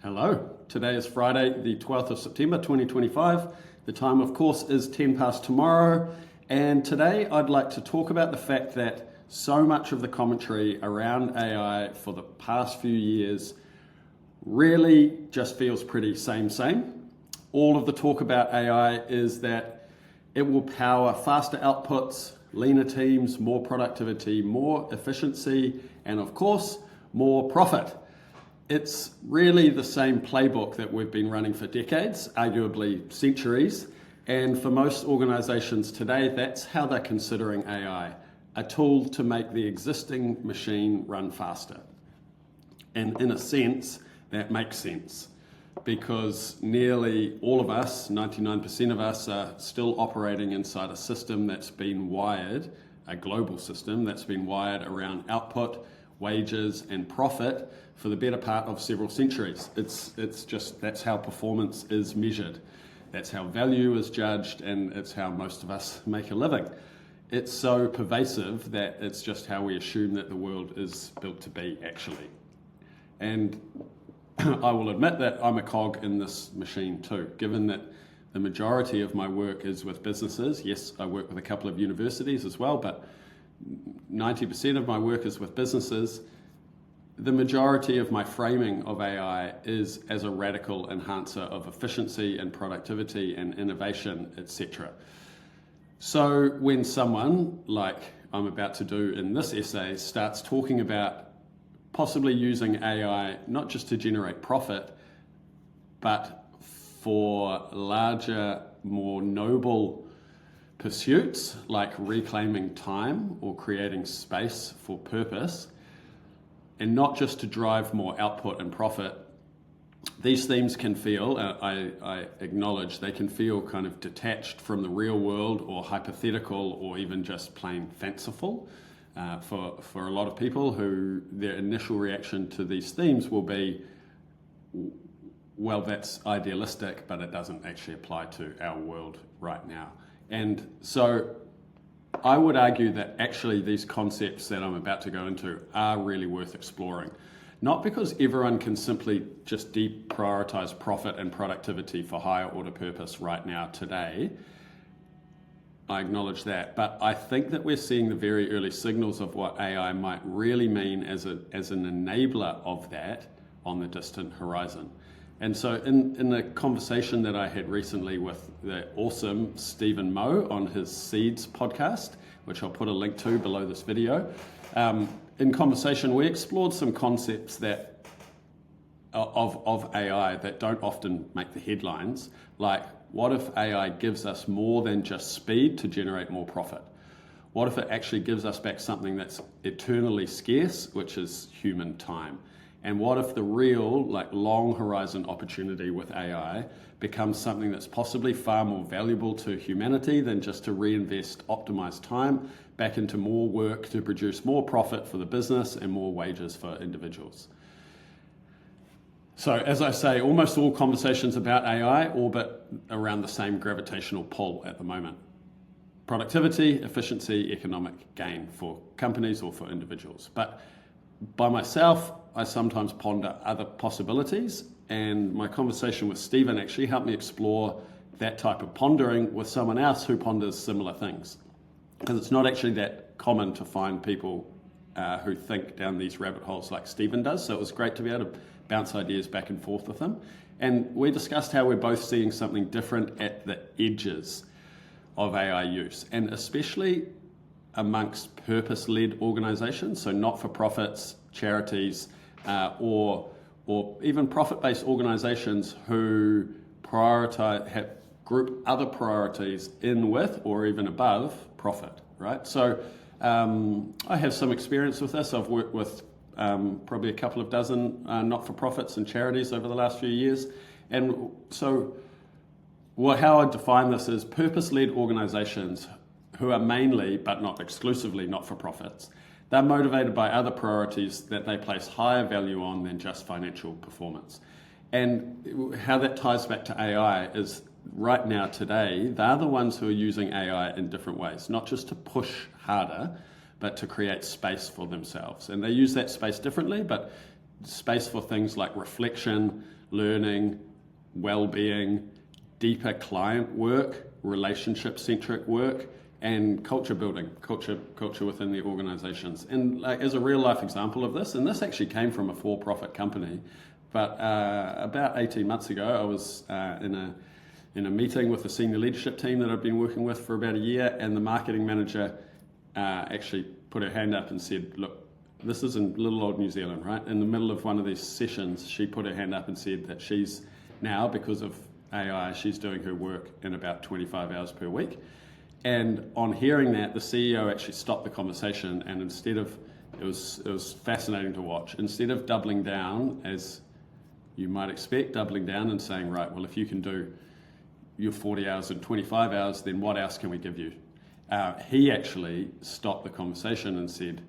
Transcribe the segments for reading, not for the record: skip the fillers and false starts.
Hello, today is Friday, the 12th of September 2025. The time, of course, is 10 past tomorrow. And today I'd like to talk about the fact that so much of the commentary around AI for the past few years really just feels pretty same. All of the talk about AI is that it will power faster outputs, leaner teams, more productivity, more efficiency, and of course, more profit. It's really the same playbook that we've been running for decades, arguably centuries, and for most organizations today, that's how they're considering AI, a tool to make the existing machine run faster. And in a sense, that makes sense because nearly all of us, 99% of us, are still operating inside a system that's been wired, a global system that's been wired around output, wages and profit for the better part of several centuries. It's just, that's how performance is measured. That's how value is judged, and it's how most of us make a living. It's so pervasive that it's just how we assume that the world is built to be, actually. And I will admit that I'm a cog in this machine too, given that the majority of my work is with businesses. Yes, I work with a couple of universities as well, but 90% of my work is with businesses. The majority of my framing of AI is as a radical enhancer of efficiency and productivity and innovation, etc. So when someone, like I'm about to do in this essay, starts talking about possibly using AI not just to generate profit, but for larger, more noble pursuits like reclaiming time or creating space for purpose, and not just to drive more output and profit, these themes can feel, I acknowledge, they can feel kind of detached from the real world or hypothetical or even just plain fanciful for a lot of people who their initial reaction to these themes will be, well, that's idealistic, but it doesn't actually apply to our world right now. And so I would argue that actually these concepts that I'm about to go into are really worth exploring. Not because everyone can simply just deprioritize profit and productivity for higher order purpose right now today. I acknowledge that, but I think that we're seeing the very early signals of what AI might really mean as an enabler of that on the distant horizon. And so in the conversation that I had recently with the awesome Steven Moe on his Seeds podcast, which I'll put a link to below this video, in conversation we explored some concepts that of AI that don't often make the headlines, like what if AI gives us more than just speed to generate more profit? What if it actually gives us back something that's eternally scarce, which is human time? And what if the real, long horizon opportunity with AI becomes something that's possibly far more valuable to humanity than just to reinvest optimized time back into more work to produce more profit for the business and more wages for individuals? So as I say, almost all conversations about AI orbit around the same gravitational pull at the moment. Productivity, efficiency, economic gain for companies or for individuals. But by myself, I sometimes ponder other possibilities, and my conversation with Steven actually helped me explore that type of pondering with someone else who ponders similar things. Because it's not actually that common to find people who think down these rabbit holes like Steven does, so it was great to be able to bounce ideas back and forth with him. And we discussed how we're both seeing something different at the edges of AI use, and especially amongst purpose-led organizations, so not-for-profits, charities, or even profit-based organizations who group other priorities in with or even above profit, right? So I have some experience with this. I've worked with probably a couple of dozen not-for-profits and charities over the last few years. And so how I define this is purpose-led organizations who are mainly, but not exclusively, not-for-profits. They're motivated by other priorities that they place higher value on than just financial performance. And how that ties back to AI is right now, today, they're the ones who are using AI in different ways, not just to push harder, but to create space for themselves. And they use that space differently, but space for things like reflection, learning, well-being, deeper client work, relationship-centric work, and culture building, culture within the organizations. And like, as a real-life example of this, and this actually came from a for-profit company, but about 18 months ago, I was in a meeting with the senior leadership team that I've been working with for about a year, and the marketing manager actually put her hand up and said, look, this is in little old New Zealand, right? In the middle of one of these sessions, she put her hand up and said that she's now, because of AI, she's doing her work in about 25 hours per week. And on hearing that, the CEO actually stopped the conversation, and instead of, it was fascinating to watch, instead of doubling down, as you might expect, doubling down and saying, right, well, if you can do your 40 hours in 25 hours, then what else can we give you? He actually stopped the conversation and said,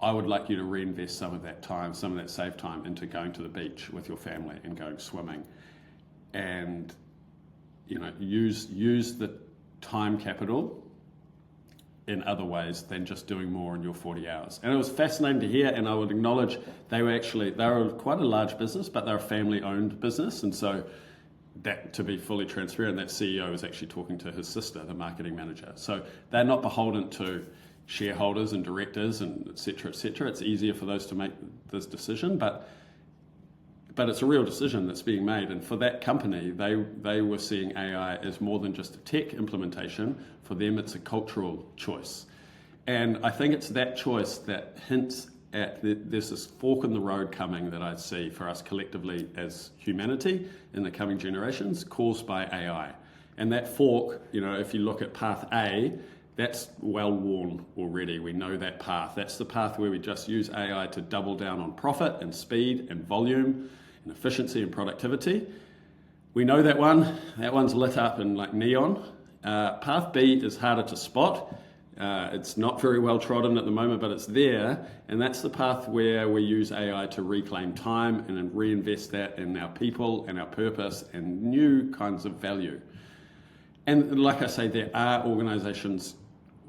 I would like you to reinvest some of that time, some of that saved time, into going to the beach with your family and going swimming, and use the time capital in other ways than just doing more in your 40 hours. And it was fascinating to hear, and I would acknowledge they were quite a large business, but they're a family-owned business, and so that, to be fully transparent, that CEO was actually talking to his sister, the marketing manager. So they're not beholden to shareholders and directors and et cetera, et cetera. It's easier for those to make this decision, but it's a real decision that's being made. And for that company, they were seeing AI as more than just a tech implementation. For them, it's a cultural choice. And I think it's that choice that hints at there's this fork in the road coming that I see for us collectively as humanity in the coming generations, caused by AI. And that fork, if you look at path A, that's well worn already. We know that path. That's the path where we just use AI to double down on profit and speed and volume and efficiency and productivity. We know that one. That one's lit up in like neon. Path B is harder to spot. It's not very well trodden at the moment, but it's there. And that's the path where we use AI to reclaim time and then reinvest that in our people and our purpose and new kinds of value. And like I say, there are organizations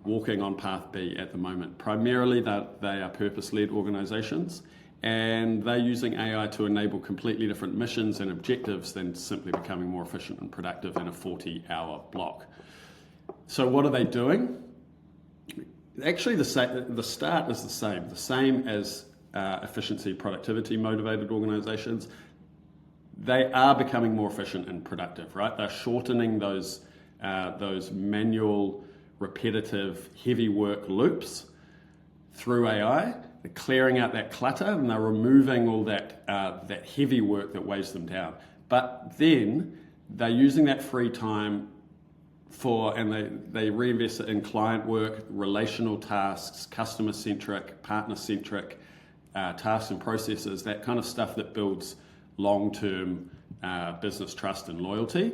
walking on path B at the moment. Primarily, they are purpose-led organizations, and they're using AI to enable completely different missions and objectives than simply becoming more efficient and productive in a 40-hour block. So what are they doing? Actually, the start is the same as efficiency, productivity motivated organizations. They are becoming more efficient and productive, right? They're shortening those manual, repetitive, heavy work loops through AI. They're clearing out that clutter, and they're removing all that heavy work that weighs them down. But then they're using that free time and they reinvest it in client work, relational tasks, customer-centric, partner-centric tasks and processes, that kind of stuff that builds long-term business trust and loyalty.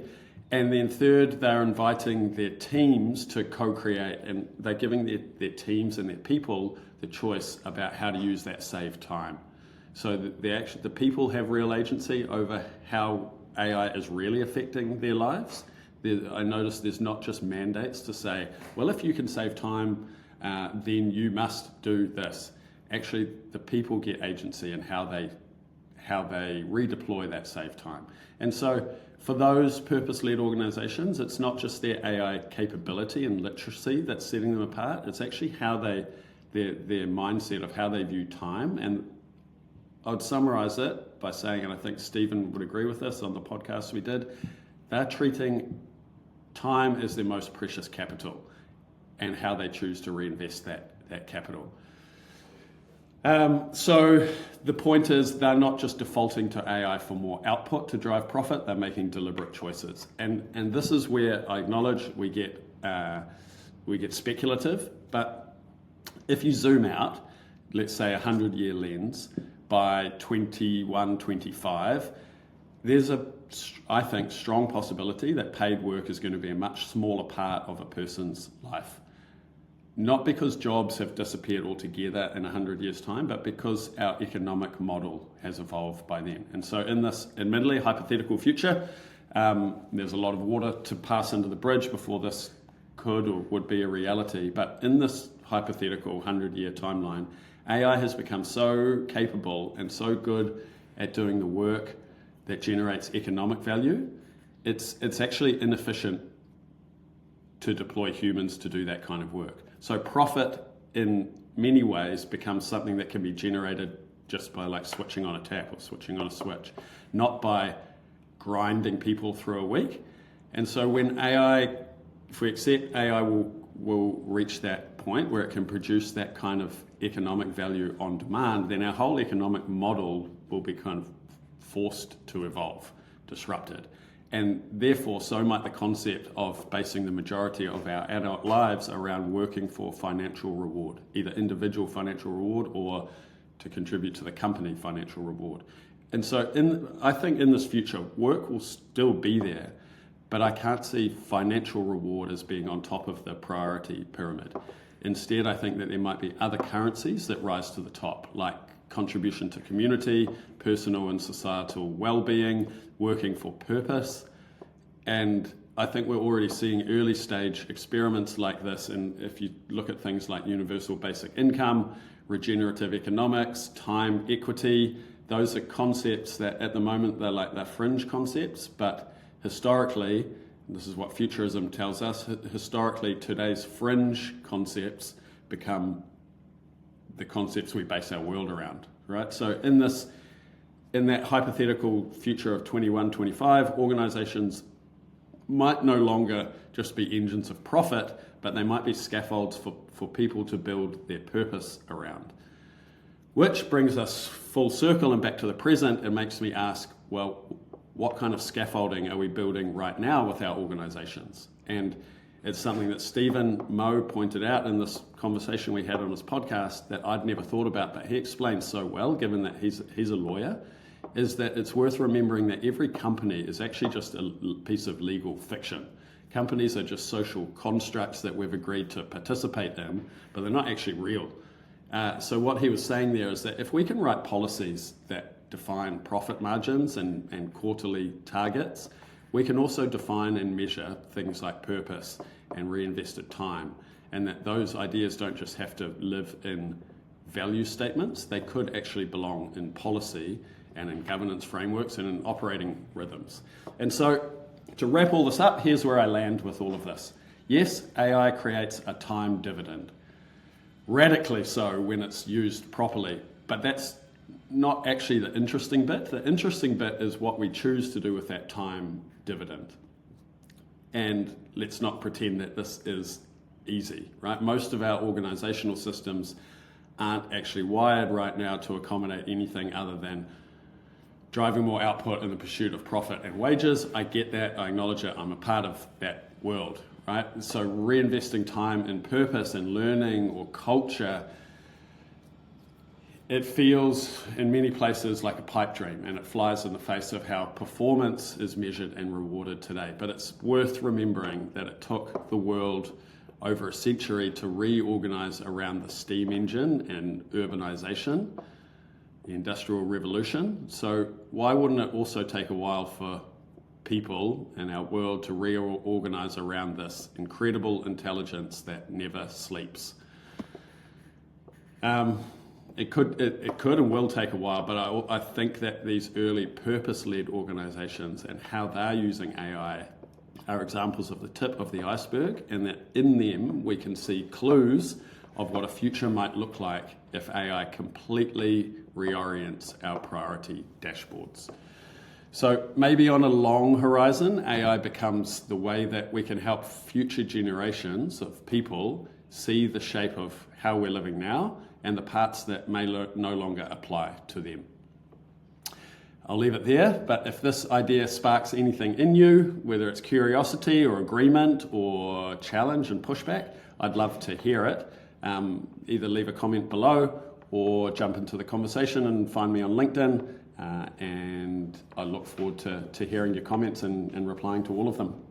And then third, they're inviting their teams to co-create, and they're giving their teams and their people the choice about how to use that saved time. So the people have real agency over how AI is really affecting their lives. I noticed there's not just mandates to say, well, if you can save time, then you must do this. Actually, the people get agency in how they redeploy that saved time. And so for those purpose-led organizations, it's not just their AI capability and literacy that's setting them apart. It's actually how their mindset of how they view time. And I'd summarize it by saying, and I think Steven would agree with this on the podcast we did, they're treating time as their most precious capital and how they choose to reinvest that capital. So the point is they're not just defaulting to AI for more output to drive profit, they're making deliberate choices. And this is where I acknowledge we get speculative, but if you zoom out, let's say a 100-year lens, by 21, 25, there's I think, strong possibility that paid work is going to be a much smaller part of a person's life. Not because jobs have disappeared altogether in 100 years' time, but because our economic model has evolved by then. And so in this admittedly hypothetical future, there's a lot of water to pass under the bridge before this could or would be a reality. But in this hypothetical 100-year timeline, AI has become so capable and so good at doing the work that generates economic value. It's actually inefficient to deploy humans to do that kind of work. So profit in many ways becomes something that can be generated just by like switching on a tap or switching on a switch, not by grinding people through a week. And so when AI, if we accept AI will reach that point where it can produce that kind of economic value on demand, then our whole economic model will be kind of forced to evolve, disrupted. And therefore, so might the concept of basing the majority of our adult lives around working for financial reward, either individual financial reward or to contribute to the company financial reward. And so I think in this future, work will still be there, but I can't see financial reward as being on top of the priority pyramid. Instead, I think that there might be other currencies that rise to the top, like contribution to community, personal and societal well-being, working for purpose. And I think we're already seeing early stage experiments like this. And if you look at things like universal basic income, regenerative economics, time equity, those are concepts that at the moment they're fringe concepts, but historically, this is what futurism tells us, historically today's fringe concepts become the concepts we base our world around, right? So in that hypothetical future of 2125, organizations might no longer just be engines of profit, but they might be scaffolds for people to build their purpose around. Which brings us full circle and back to the present and makes me ask, well, what kind of scaffolding are we building right now with our organizations? And it's something that Steven Moe pointed out in this conversation we had on his podcast that I'd never thought about, but he explained so well, given that he's a lawyer, is that it's worth remembering that every company is actually just a piece of legal fiction. Companies are just social constructs that we've agreed to participate in, but they're not actually real. So what he was saying there is that if we can write policies that define profit margins and quarterly targets, we can also define and measure things like purpose and reinvested time, and that those ideas don't just have to live in value statements, they could actually belong in policy and in governance frameworks and in operating rhythms. And so to wrap all this up, here's where I land with all of this. Yes, AI creates a time dividend, radically so when it's used properly, but that's not actually the interesting bit. The interesting bit is what we choose to do with that time dividend. And let's not pretend that this is easy, right? Most of our organizational systems aren't actually wired right now to accommodate anything other than driving more output in the pursuit of profit and wages. I get that, I acknowledge it, I'm a part of that world, right? So reinvesting time in purpose and learning or culture, it feels in many places like a pipe dream, and it flies in the face of how performance is measured and rewarded today. But it's worth remembering that it took the world over a century to reorganize around the steam engine and urbanization, the Industrial Revolution. So why wouldn't it also take a while for people in our world to reorganize around this incredible intelligence that never sleeps? It could and will take a while, but I think that these early purpose-led organizations and how they're using AI are examples of the tip of the iceberg, and that in them we can see clues of what a future might look like if AI completely reorients our priority dashboards. So maybe on a long horizon, AI becomes the way that we can help future generations of people see the shape of how we're living now and the parts that may no longer apply to them. I'll leave it there, but if this idea sparks anything in you, whether it's curiosity or agreement or challenge and pushback, I'd love to hear it. Either leave a comment below or jump into the conversation and find me on LinkedIn, and I look forward to hearing your comments and replying to all of them.